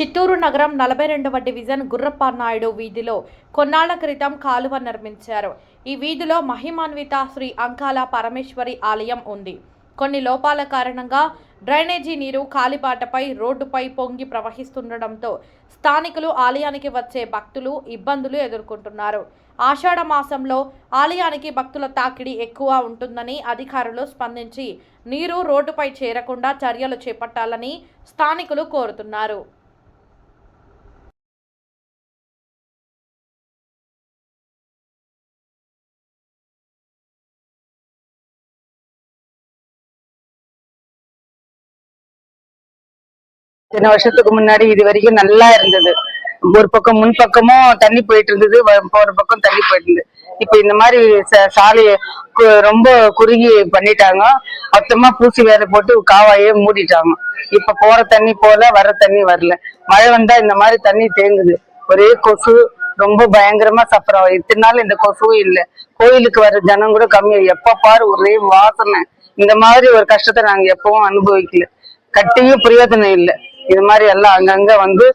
చిత్తూరు నగరం 42వ డివిజన్ గుర్రప్పనాయుడు వీధిలో కొన్నాళ్ల క్రితం కాలువ నిర్మించారు. ఈ వీధిలో మహిమాన్విత శ్రీ అంకాల పరమేశ్వరి ఆలయం ఉంది. కొన్ని లోపాల కారణంగా డ్రైనేజీ నీరు కాలిబాటపై రోడ్డుపై పొంగి ప్రవహిస్తుండటంతో స్థానికులు ఆలయానికి వచ్చే భక్తులు ఇబ్బందులు ఎదుర్కొంటున్నారు. ఆషాఢ మాసంలో ఆలయానికి భక్తుల తాకిడి ఎక్కువ ఉంటుందని అధికారులు స్పందించి నీరు రోడ్డుపై చేరకుండా చర్యలు చేపట్టాలని స్థానికులు కోరుతున్నారు. இத்தனை வருஷத்துக்கு முன்னாடி இது வரைக்கும் நல்லா இருந்தது. ஒரு பக்கம் முன் பக்கமும் தண்ணி போயிட்டு இருந்தது, போற பக்கம் தண்ணி போயிட்டு இருந்தது. இப்ப இந்த மாதிரி சாலையை ரொம்ப குறுகி பண்ணிட்டாங்க. மொத்தமா பூசி வேலை போட்டு காவாயே மூடிட்டாங்க. இப்ப போற தண்ணி போல, வர தண்ணி வரல. மழை வந்தா இந்த மாதிரி தண்ணி தேங்குது. ஒரே கொசு, ரொம்ப பயங்கரமா சஃபர் ஆகும். இத்தனை நாள் இந்த கொசுவும் இல்லை. கோயிலுக்கு வர ஜனம் கூட கம்மி. எப்ப பாரு ஒரே வாசனை. இந்த மாதிரி ஒரு கஷ்டத்தை நாங்க எப்பவும் அனுபவிக்கல. கட்டியும் பிரயோஜனம் இல்லை. இது மாதிரி எல்லாம் அங்கங்க வந்து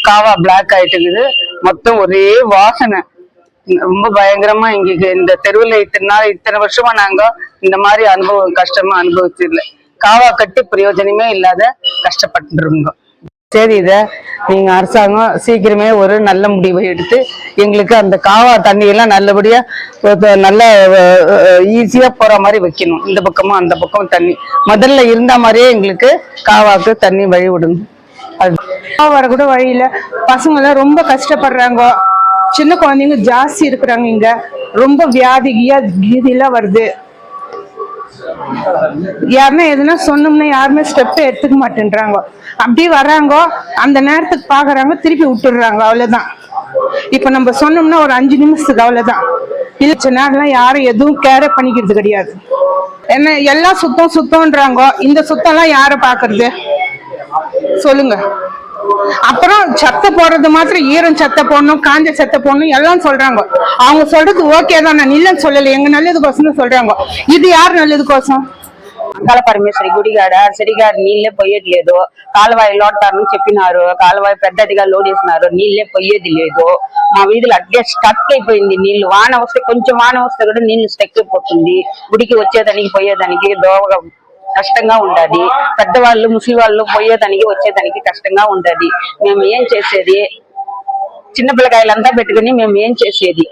காவா பிளாக் ஆயிட்டு இருக்குது. மொத்தம் ஒரே வாசனை. ரொம்ப பயங்கரமா இங்க இந்த தெருவுல இத்தனை வருஷமா நாங்க இந்த மாதிரி கஷ்டமா அனுபவிச்சு இல்லை. காவா கட்டி பிரயோஜனமே இல்லாத கஷ்டப்பட்டு இருக்கோம். சரி, இத நீங்க அரசாங்கம் சீக்கிரமே ஒரு நல்ல முடிவை எடுத்து எங்களுக்கு அந்த காவா தண்ணி எல்லாம் நல்லபடியா நல்ல ஈஸியா போற மாதிரி வைக்கணும். இந்த பக்கமும் அந்த பக்கமும் தண்ணி முதல்ல இருந்த மாதிரியே எங்களுக்கு காவாக்கு தண்ணி வழி விடணும். வர கூட வழியில பசங்க எல்லாம் ரொம்ப கஷ்டப்படுறாங்க. சின்ன குழந்தைங்க ஜாஸ்தி இருக்கிறாங்க. இங்க ரொம்ப கீதியெல்லாம் வருது. யாருன்னா எதுனா சொன்னோம்னா யாருமே ஸ்டெப் எடுத்துக்க மாட்டேன்றாங்க. அப்படி வர்றாங்க, அந்த நேரத்துக்கு பாக்குறாங்க, திருப்பி விட்டுடுறாங்க. அவ்வளவுதான். இப்ப நம்ம சொன்னோம்னா ஒரு 5 நிமிஷத்துக்கு அவ்வளவுதான். இல்ல நேரம்லாம் யாரும் எதுவும் கேர பண்ணிக்கிறது கிடையாது. என்ன எல்லாம் சுத்தம்ன்றாங்க. இந்த சுத்தம் எல்லாம் யார பாக்குறது சொல்லுங்க. அப்புறம் சத்தை போடுறது மாத்திரம் ஈரம் சத்தை போடணும், காஞ்ச சத்தை போடணும் எல்லாம் சொல்றாங்க. அவங்க சொல்றது ஓகே தான், நான் இல்லைன்னு சொல்லல. எங்க நல்லதுக்கோசம் சொல்றாங்க. ఇది யார் நல்லதுకోసం? అంకాల పరమేశ్వరి గుడిగాడ సరిగా నీళ్ళే పోయేది లేదు. కాలువాయి లోటారని చెప్పినారు. కాలువాయి పెద్దదిగా లోడేసినారు. నీళ్ళే పోయేది లేదు. మా వీధిలో అట్లే స్టక్ అయిపోయింది. నీళ్లు వాన వస్తే కొంచెం వాన వస్తే కూడా నీళ్లు స్టక్ అయిపోతుంది. గుడికి వచ్చేదానికి పోయేదానికి దోవగా కష్టంగా ఉంటది. పెద్దవాళ్ళు ముసలి వాళ్ళు పోయేదానికి వచ్చేదానికి కష్టంగా ఉంటది. మేము ఏం చేసేది? చిన్న పిల్లకాయలంతా పెట్టుకుని మేము ఏం చేసేది?